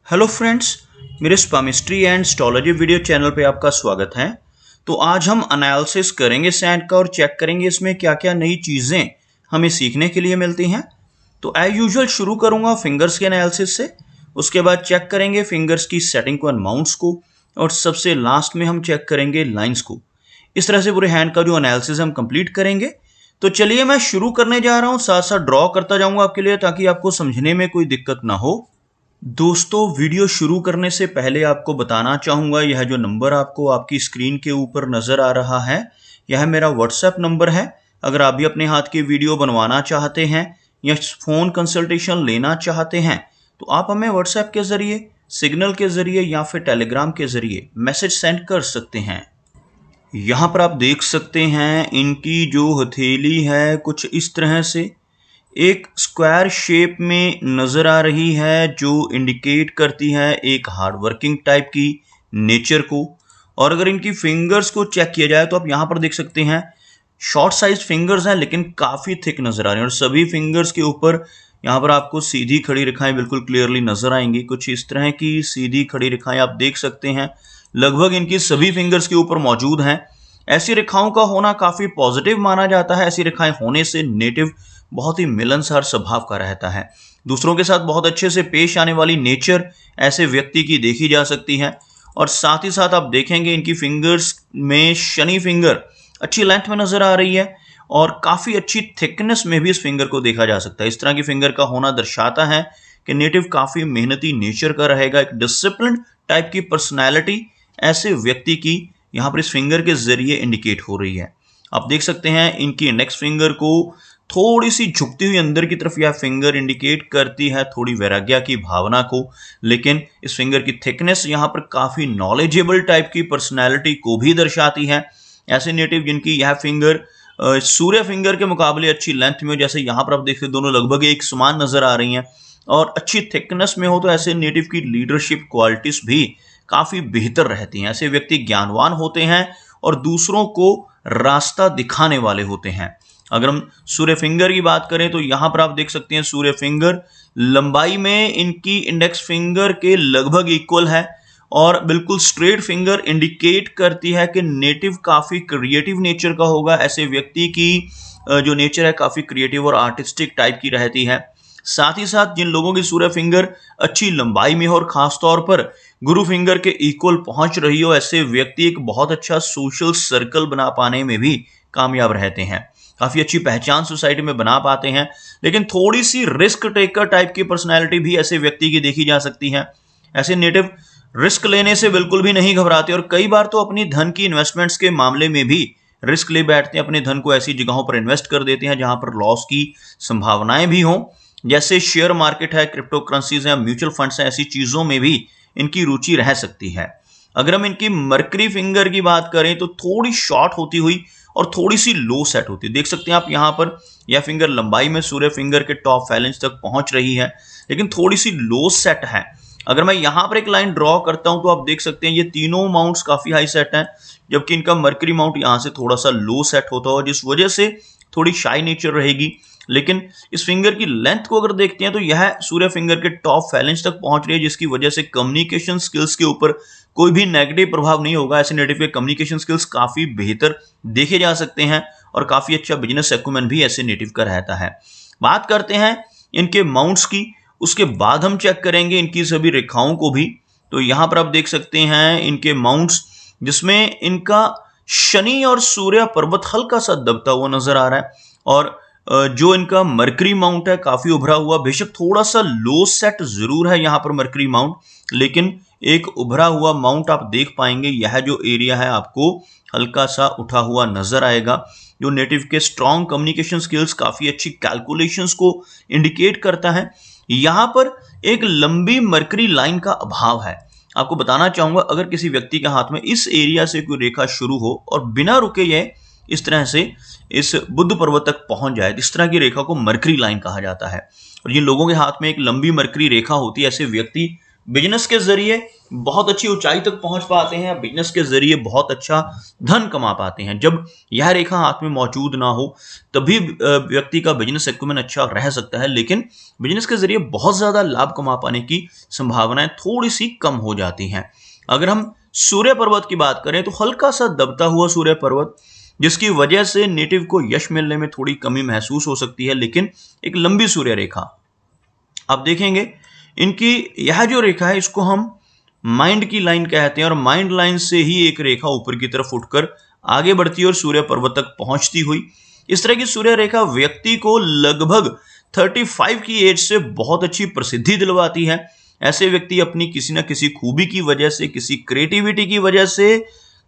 Hello friends, मेरे स्पामिस्ट्री and astrology video channel पे आपका स्वागत है। तो आज हम एनालिसिस करेंगे सैंड का और चेक करेंगे इसमें क्या क्या नई चीज़ें हमें सीखने के लिए मिलती हैं। तो एज यूजुअल शुरू करूंगा फिंगर्स के एनालिसिस से, उसके बाद चेक करेंगे फिंगर्स की सेटिंग को एंड माउंट्स को, और सबसे लास्ट में हम चेक करेंगे लाइन्स को। इस तरह से पूरे हैंड का जो एनालिसिस हम कंप्लीट करेंगे। तो चलिए मैं शुरू करने जा रहा हूँ, साथ साथ ड्रॉ करता जाऊँगा आपके लिए ताकि आपको समझने में कोई दिक्कत ना हो। दोस्तों, वीडियो शुरू करने से पहले आपको बताना चाहूँगा, यह जो नंबर आपको आपकी स्क्रीन के ऊपर नज़र आ रहा है, यह मेरा व्हाट्सएप नंबर है। अगर आप भी अपने हाथ की वीडियो बनवाना चाहते हैं या फ़ोन कंसल्टेशन लेना चाहते हैं तो आप हमें व्हाट्सएप के ज़रिए, सिग्नल के ज़रिए या फिर टेलीग्राम के ज़रिए मैसेज सेंड कर सकते हैं। यहाँ पर आप देख सकते हैं इनकी जो हथेली है कुछ इस तरह से एक स्क्वायर शेप में नज़र आ रही है, जो इंडिकेट करती है एक हार्ड वर्किंग टाइप की नेचर को। और अगर इनकी फिंगर्स को चेक किया जाए तो आप यहाँ पर देख सकते हैं शॉर्ट साइज फिंगर्स हैं लेकिन काफ़ी थिक नज़र आ रही हैं, और सभी फिंगर्स के ऊपर यहाँ पर आपको सीधी खड़ी रेखाएं बिल्कुल क्लियरली नज़र आएंगी। कुछ इस तरह की सीधी खड़ी रेखाएं आप देख सकते हैं, लगभग इनकी सभी फिंगर्स के ऊपर मौजूद हैं। ऐसी रेखाओं का होना काफ़ी पॉजिटिव माना जाता है। ऐसी रेखाएं होने से नेटिव बहुत ही मिलनसार स्वभाव का रहता है, दूसरों के साथ बहुत अच्छे से पेश आने वाली नेचर ऐसे व्यक्ति की देखी जा सकती है। और साथ ही साथ आप देखेंगे इनकी फिंगर्स में शनि फिंगर अच्छी लेंथ में नज़र आ रही है और काफ़ी अच्छी थिकनेस में भी इस फिंगर को देखा जा सकता है। इस तरह की फिंगर का होना दर्शाता है कि नेटिव काफ़ी मेहनती नेचर का रहेगा, एक डिसिप्लिन टाइप की पर्सनैलिटी ऐसे व्यक्ति की यहाँ पर इस फिंगर के जरिए इंडिकेट हो रही है। आप देख सकते हैं इनकी इंडेक्स फिंगर को थोड़ी सी झुकती हुई अंदर की तरफ यह फिंगर इंडिकेट करती है थोड़ी वैराग्य की भावना को, लेकिन इस फिंगर की थिकनेस यहाँ पर काफ़ी नॉलेजेबल टाइप की पर्सनैलिटी को भी दर्शाती है। ऐसे नेटिव जिनकी यह फिंगर सूर्य फिंगर के मुकाबले अच्छी लेंथ में हो, जैसे यहाँ पर आप देखते दोनों लगभग एक समान नज़र आ रही हैं और अच्छी थिकनेस में हो, तो ऐसे नेटिव की लीडरशिप क्वालिटीज़ भी काफ़ी बेहतर रहती हैं। ऐसे व्यक्ति ज्ञानवान होते हैं और दूसरों को रास्ता दिखाने वाले होते हैं। अगर हम सूर्य फिंगर की बात करें तो यहाँ पर आप देख सकते हैं सूर्य फिंगर लंबाई में इनकी इंडेक्स फिंगर के लगभग इक्वल है और बिल्कुल स्ट्रेट फिंगर इंडिकेट करती है कि नेटिव काफ़ी क्रिएटिव नेचर का होगा। ऐसे व्यक्ति की जो नेचर है काफ़ी क्रिएटिव और आर्टिस्टिक टाइप की रहती है। साथ ही साथ जिन लोगों की सूर्य फिंगर अच्छी लंबाई में हो और ख़ास तौर पर गुरु फिंगर के इक्वल पहुंच रही हो, ऐसे व्यक्ति एक बहुत अच्छा सोशल सर्कल बना पाने में भी कामयाब रहते हैं, काफ़ी अच्छी पहचान सोसाइटी में बना पाते हैं। लेकिन थोड़ी सी रिस्क टेकर टाइप की पर्सनैलिटी भी ऐसे व्यक्ति की देखी जा सकती है। ऐसे नेटिव रिस्क लेने से बिल्कुल भी नहीं घबराते और कई बार तो अपनी धन की इन्वेस्टमेंट्स के मामले में भी रिस्क ले बैठते हैं। अपने धन को ऐसी जगहों पर इन्वेस्ट कर देते हैं जहां पर लॉस की संभावनाएं भी हों, जैसे शेयर मार्केट है, क्रिप्टो करेंसीज हैं, म्यूचुअल फंड्स हैं। ऐसी चीज़ों में भी इनकी रुचि रह सकती है। अगर हम इनकी मरकरी फिंगर की बात करें तो थोड़ी शॉर्ट होती हुई और थोड़ी सी लो सेट होती है। देख सकते हैं आप यहाँ पर यह फिंगर लंबाई में सूर्य फिंगर के टॉप फैलेंज तक पहुंच रही है, लेकिन थोड़ी सी लो सेट है। अगर मैं यहाँ पर एक लाइन ड्रॉ करता हूं तो आप देख सकते हैं ये तीनों माउंट्स काफ़ी हाई सेट हैं, जबकि इनका मरकरी माउंट यहाँ से थोड़ा सा लो सेट होता हो, जिस वजह से थोड़ी शाई नेचर रहेगी। लेकिन इस फिंगर की लेंथ को अगर देखते हैं तो यह सूर्य फिंगर के टॉप फैलेंज तक पहुंच रही है, जिसकी वजह से कम्युनिकेशन स्किल्स के ऊपर कोई भी नेगेटिव प्रभाव नहीं होगा। ऐसे नेटिव के कम्युनिकेशन स्किल्स काफ़ी बेहतर देखे जा सकते हैं और काफ़ी अच्छा बिजनेस एक्यूमेंट भी ऐसे नेटिव का रहता है। बात करते हैं इनके माउंट्स की, उसके बाद हम चेक करेंगे इनकी सभी रेखाओं को भी। तो यहाँ पर आप देख सकते हैं इनके माउंट्स, जिसमें इनका शनि और सूर्य पर्वत हल्का सा दबता हुआ नजर आ रहा है, और जो इनका मरकरी माउंट है काफ़ी उभरा हुआ, बेशक थोड़ा सा लो सेट जरूर है यहाँ पर मरकरी माउंट, लेकिन एक उभरा हुआ माउंट आप देख पाएंगे। यह जो एरिया है आपको हल्का सा उठा हुआ नजर आएगा, जो नेटिव के स्ट्रॉन्ग कम्युनिकेशन स्किल्स, काफ़ी अच्छी कैलकुलेशंस को इंडिकेट करता है। यहाँ पर एक लंबी मरकरी लाइन का अभाव है। आपको बताना चाहूँगा, अगर किसी व्यक्ति के हाथ में इस एरिया से कोई रेखा शुरू हो और बिना रुके यह इस तरह से इस बुद्ध पर्वत तक पहुंच जाए, इस तरह की रेखा को मरकरी लाइन कहा जाता है। और जिन लोगों के हाथ में एक लंबी मरकरी रेखा होती है, ऐसे व्यक्ति बिजनेस के जरिए बहुत अच्छी ऊंचाई तक पहुंच पाते हैं, बिजनेस के जरिए बहुत अच्छा धन कमा पाते हैं। जब यह रेखा हाथ में मौजूद ना हो तभी व्यक्ति का बिजनेस एक्यूमेन अच्छा रह सकता है, लेकिन बिजनेस के जरिए बहुत ज्यादा लाभ कमा पाने की संभावनाएं थोड़ी सी कम हो जाती हैं। अगर हम सूर्य पर्वत की बात करें तो हल्का सा दबता हुआ सूर्य पर्वत, जिसकी वजह से नेटिव को यश मिलने में थोड़ी कमी महसूस हो सकती है, लेकिन एक लंबी सूर्य रेखा आप देखेंगे इनकी यह जो रेखा है इसको हम माइंड की लाइन कहते हैं, और माइंड लाइन से ही एक रेखा ऊपर की तरफ उठकर आगे बढ़ती है और सूर्य पर्वत तक पहुंचती हुई। इस तरह की सूर्य रेखा व्यक्ति को लगभग 35 की एज से बहुत अच्छी प्रसिद्धि दिलवाती है। ऐसे व्यक्ति अपनी किसी न किसी खूबी की वजह से, किसी क्रिएटिविटी की वजह से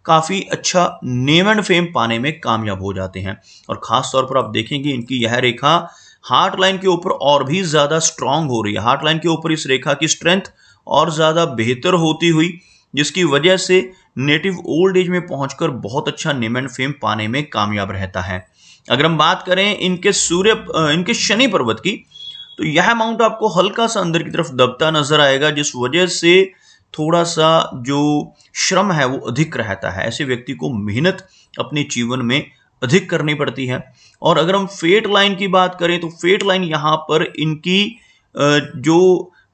काफी अच्छा नेम एंड फेम पाने में कामयाब हो जाते हैं। और खास तौर पर आप देखेंगे इनकी यह रेखा हार्ट लाइन के ऊपर और भी ज्यादा स्ट्रांग हो रही है। हार्ट लाइन के ऊपर इस रेखा की स्ट्रेंथ और ज्यादा बेहतर होती हुई, जिसकी वजह से नेटिव ओल्ड एज में पहुंचकर बहुत अच्छा नेम एंड फेम पाने में कामयाब रहता है। अगर हम बात करें इनके शनि पर्वत की, तो यह माउंट आपको हल्का सा अंदर की तरफ दबता नजर आएगा, जिस वजह से थोड़ा सा जो श्रम है वो अधिक रहता है। ऐसे व्यक्ति को मेहनत अपने जीवन में अधिक करनी पड़ती है। और अगर हम फेट लाइन की बात करें तो फेट लाइन यहाँ पर इनकी जो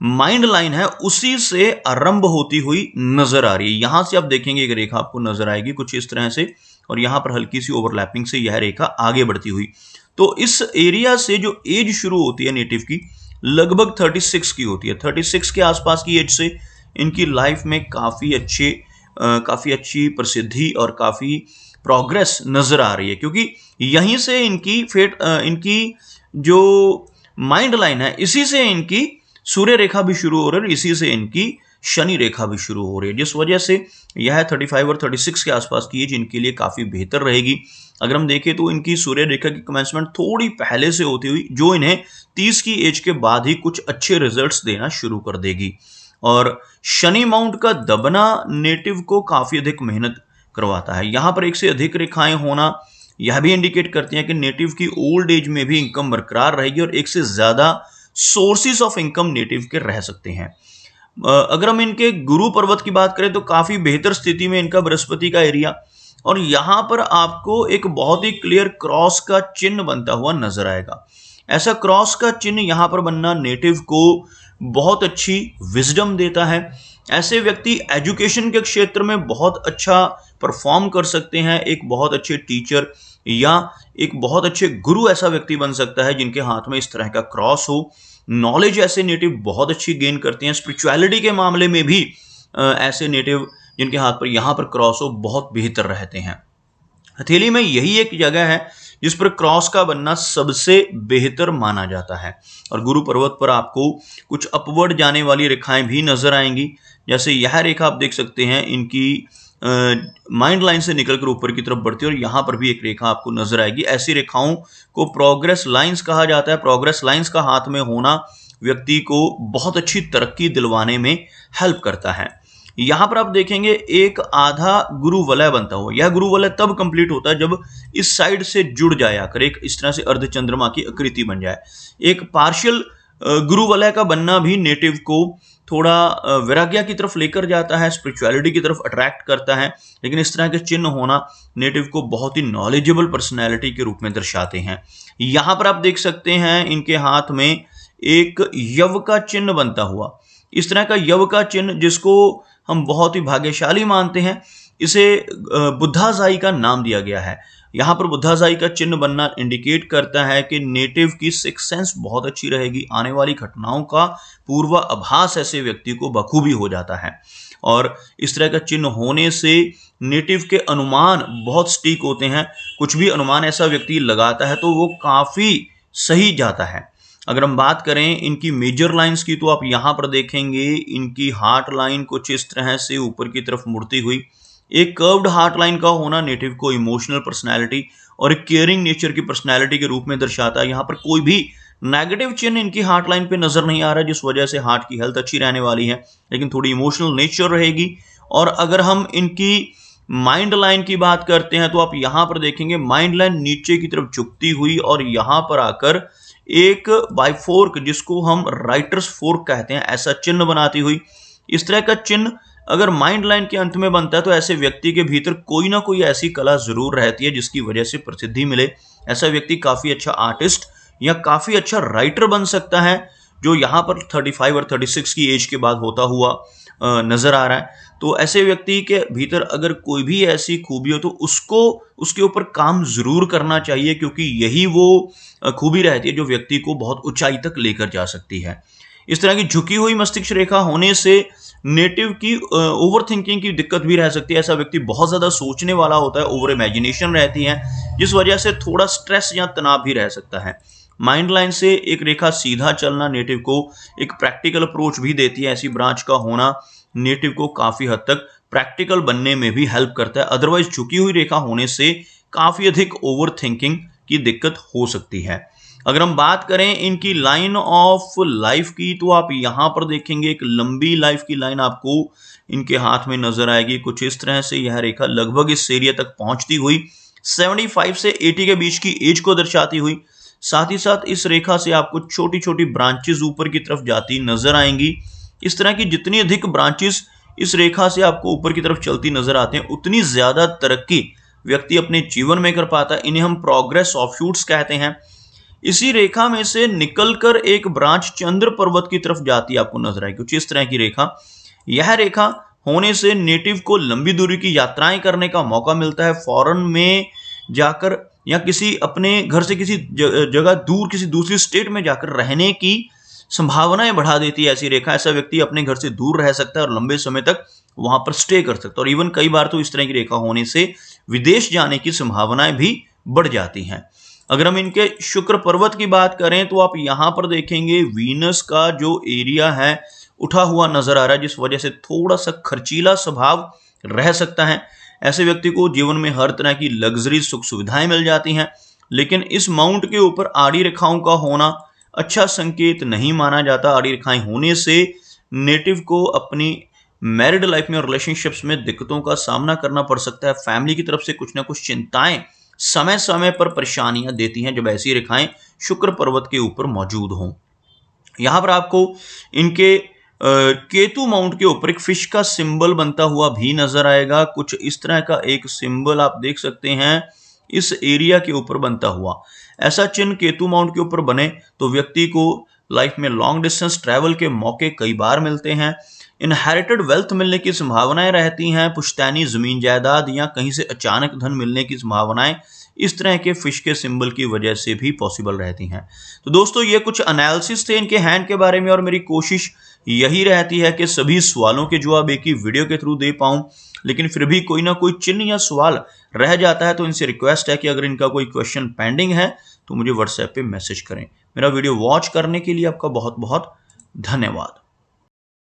माइंड लाइन है उसी से आरंभ होती हुई नजर आ रही है। यहां से आप देखेंगे एक रेखा आपको नजर आएगी कुछ इस तरह से, और यहां पर हल्की सी ओवरलैपिंग से यह रेखा आगे बढ़ती हुई। तो इस एरिया से जो एज शुरू होती है नेटिव की लगभग 36 की होती है। 36 के आसपास की एज से इनकी लाइफ में काफी अच्छी प्रसिद्धि और काफी प्रोग्रेस नजर आ रही है, क्योंकि यहीं से इनकी जो माइंड लाइन है इसी से इनकी सूर्य रेखा भी शुरू हो रही है और इसी से इनकी शनि रेखा भी शुरू हो रही है, जिस वजह से यह 35 और 36 के आसपास की एज इनके लिए काफी बेहतर रहेगी। अगर हम देखें तो इनकी सूर्य रेखा की कमेंसमेंट थोड़ी पहले से होती हुई, जो इन्हें 30 की एज के बाद ही कुछ अच्छे रिजल्ट्स देना शुरू कर देगी। और शनि माउंट का दबना नेटिव को काफी अधिक मेहनत करवाता है। यहां पर एक से अधिक रेखाएं होना यह भी इंडिकेट करती हैं कि नेटिव की ओल्ड एज में भी इनकम बरकरार रहेगी और एक से ज्यादा सोर्सेज ऑफ इनकम नेटिव के रह सकते हैं। अगर हम इनके गुरु पर्वत की बात करें तो काफी बेहतर स्थिति में इनका बृहस्पति का एरिया, और यहां पर आपको एक बहुत ही क्लियर क्रॉस का चिन्ह बनता हुआ नजर आएगा। ऐसा क्रॉस का चिन्ह यहां पर बनना नेटिव को बहुत अच्छी विजडम देता है। ऐसे व्यक्ति एजुकेशन के क्षेत्र में बहुत अच्छा परफॉर्म कर सकते हैं। एक बहुत अच्छे टीचर या एक बहुत अच्छे गुरु ऐसा व्यक्ति बन सकता है जिनके हाथ में इस तरह का क्रॉस हो। नॉलेज ऐसे नेटिव बहुत अच्छी गेन करते हैं। स्पिरिचुअलिटी के मामले में भी ऐसे नेटिव जिनके हाथ पर यहाँ पर क्रॉस हो बहुत बेहतर रहते हैं। हथेली में यही एक जगह है जिस पर क्रॉस का बनना सबसे बेहतर माना जाता है। और गुरु पर्वत पर आपको कुछ अपवर्ड जाने वाली रेखाएं भी नजर आएंगी, जैसे यह रेखा आप देख सकते हैं इनकी माइंड लाइन से निकलकर ऊपर की तरफ बढ़ती है, और यहां पर भी एक रेखा आपको नजर आएगी। ऐसी रेखाओं को प्रोग्रेस लाइंस कहा जाता है। प्रोग्रेस लाइंस का हाथ में होना व्यक्ति को बहुत अच्छी तरक्की दिलवाने में हेल्प करता है। यहां पर आप देखेंगे एक आधा गुरु वलय बनता हुआ। यह गुरु वलय तब कंप्लीट होता है जब इस साइड से जुड़ जाए आकर एक इस तरह से अर्धचंद्रमा की आकृति बन जाए। एक पार्शियल गुरु वलय का बनना भी नेटिव को थोड़ा वैराग्य की तरफ लेकर जाता है, स्पिरिचुअलिटी की तरफ अट्रैक्ट करता है, लेकिन इस तरह के चिन्ह होना नेटिव को बहुत ही नॉलेजेबल पर्सनैलिटी के रूप में दर्शाते हैं। यहां पर आप देख सकते हैं इनके हाथ में एक यव का चिन्ह बनता हुआ। इस तरह का यव का चिन्ह जिसको हम बहुत ही भाग्यशाली मानते हैं, इसे बुद्धाजाई का नाम दिया गया है। यहाँ पर बुद्धाजाई का चिन्ह बनना इंडिकेट करता है कि नेटिव की सिक्स सेंस बहुत अच्छी रहेगी। आने वाली घटनाओं का पूर्वाभास ऐसे व्यक्ति को बखूबी हो जाता है, और इस तरह का चिन्ह होने से नेटिव के अनुमान बहुत सटीक होते हैं। कुछ भी अनुमान ऐसा व्यक्ति लगाता है तो वो काफी सही जाता है। अगर हम बात करें इनकी मेजर लाइंस की, तो आप यहां पर देखेंगे इनकी हार्ट लाइन कुछ इस तरह से ऊपर की तरफ मुड़ती हुई। एक कर्व्ड हार्ट लाइन का होना नेटिव को इमोशनल पर्सनैलिटी और एक केयरिंग नेचर की पर्सनैलिटी के रूप में दर्शाता है। यहाँ पर कोई भी नेगेटिव चिन्ह इनकी हार्ट लाइन पे नजर नहीं आ रहा है, जिस वजह से हार्ट की हेल्थ अच्छी रहने वाली है, लेकिन थोड़ी इमोशनल नेचर रहेगी। और अगर हम इनकी माइंड लाइन की बात करते हैं तो आप यहां पर देखेंगे माइंड लाइन नीचे की तरफ झुकती हुई और यहां पर आकर एक बाइफोर्क, जिसको हम राइटर्स फोर्क कहते हैं, ऐसा चिन्ह बनाती हुई। इस तरह का चिन्ह अगर माइंड लाइन के अंत में बनता है तो ऐसे व्यक्ति के भीतर कोई ना कोई ऐसी कला जरूर रहती है जिसकी वजह से प्रसिद्धि मिले। ऐसा व्यक्ति काफी अच्छा आर्टिस्ट या काफी अच्छा राइटर बन सकता है, जो यहाँ पर 35 और 36 की एज के बाद होता हुआ नजर आ रहा है। तो ऐसे व्यक्ति के भीतर अगर कोई भी ऐसी खूबी हो तो उसको उसके ऊपर काम जरूर करना चाहिए, क्योंकि यही वो खूबी रहती है जो व्यक्ति को बहुत ऊंचाई तक लेकर जा सकती है। इस तरह की झुकी हुई मस्तिष्क रेखा होने से नेटिव की ओवर थिंकिंग की दिक्कत भी रह सकती है। ऐसा व्यक्ति बहुत ज्यादा सोचने वाला होता है, ओवर इमेजिनेशन रहती है, जिस वजह से थोड़ा स्ट्रेस या तनाव भी रह सकता है। माइंड लाइन से एक रेखा सीधा चलना नेटिव को एक प्रैक्टिकल अप्रोच भी देती है। ऐसी ब्रांच का होना नेटिव को काफी हद तक प्रैक्टिकल बनने में भी हेल्प करता है। अदरवाइज झुकी हुई रेखा होने से काफी अधिक ओवर थिंकिंग की दिक्कत हो सकती है। अगर हम बात करें इनकी लाइन ऑफ लाइफ की, तो आप यहां पर देखेंगे एक लंबी लाइफ की लाइन आपको इनके हाथ में नजर आएगी। कुछ इस तरह से यह रेखा लगभग इस एरिया तक पहुंचती हुई 75 से 80 के बीच की एज को दर्शाती हुई, साथ ही साथ इस रेखा से आपको छोटी छोटी ब्रांचेस ऊपर की तरफ जाती नजर आएंगी। इस तरह की जितनी अधिक ब्रांचेस इस रेखा से आपको ऊपर की तरफ चलती नजर आते हैं, उतनी ज्यादा तरक्की व्यक्ति अपने जीवन में कर पाता है। इन्हें हम प्रोग्रेस ऑफशूट्स कहते हैं। इसी रेखा में से निकलकर एक ब्रांच चंद्र पर्वत की तरफ जाती है आपको नजर आएगी। कुछ इस तरह की रेखा, यह रेखा होने से नेटिव को लंबी दूरी की यात्राएं करने का मौका मिलता है। फॉरेन में जाकर या किसी अपने घर से किसी जगह दूर किसी दूसरी स्टेट में जाकर रहने की संभावनाएं बढ़ा देती है ऐसी रेखा। ऐसा व्यक्ति अपने घर से दूर रह सकता है और लंबे समय तक वहां पर स्टे कर सकता है, और इवन कई बार तो इस तरह की रेखा होने से विदेश जाने की संभावनाएं भी बढ़ जाती हैं। अगर हम इनके शुक्र पर्वत की बात करें तो आप यहां पर देखेंगे वीनस का जो एरिया है उठा हुआ नजर आ रहा है, जिस वजह से थोड़ा सा खर्चीला स्वभाव रह सकता है। ऐसे व्यक्ति को जीवन में हर तरह की लग्जरी सुख सुविधाएं मिल जाती हैं, लेकिन इस माउंट के ऊपर आड़ी रेखाओं का होना अच्छा संकेत नहीं माना जाता। आड़ी रेखाएं होने से नेटिव को अपनी मैरिड लाइफ में और रिलेशनशिप्स में दिक्कतों का सामना करना पड़ सकता है। फैमिली की तरफ से कुछ ना कुछ चिंताएं समय समय पर परेशानियां देती हैं जब ऐसी रेखाएं शुक्र पर्वत के ऊपर मौजूद हों। यहां पर आपको इनके केतु माउंट के ऊपर एक फिश का सिंबल बनता हुआ भी नजर आएगा। कुछ इस तरह का एक सिंबल आप देख सकते हैं इस एरिया के ऊपर बनता हुआ। ऐसा चिन्ह केतु माउंट के ऊपर बने तो व्यक्ति को लाइफ में लॉन्ग डिस्टेंस ट्रैवल के मौके कई बार मिलते हैं। इनहेरिटेड वेल्थ मिलने की संभावनाएं रहती हैं। पुश्तैनी जमीन जायदाद या कहीं से अचानक धन मिलने की संभावनाएं इस तरह के फिश के सिंबल की वजह से भी पॉसिबल रहती हैं। तो दोस्तों ये कुछ एनालिसिस थे इनके हैंड के बारे में, और मेरी कोशिश यही रहती है कि सभी सवालों के जवाब एक ही वीडियो के थ्रू दे पाऊं, लेकिन फिर भी कोई ना कोई चिन्ह या सवाल रह जाता है तो इनसे रिक्वेस्ट है कि अगर इनका कोई क्वेश्चन पेंडिंग है तो मुझे व्हाट्सएप पे मैसेज करें। मेरा वीडियो वॉच करने के लिए आपका बहुत बहुत धन्यवाद।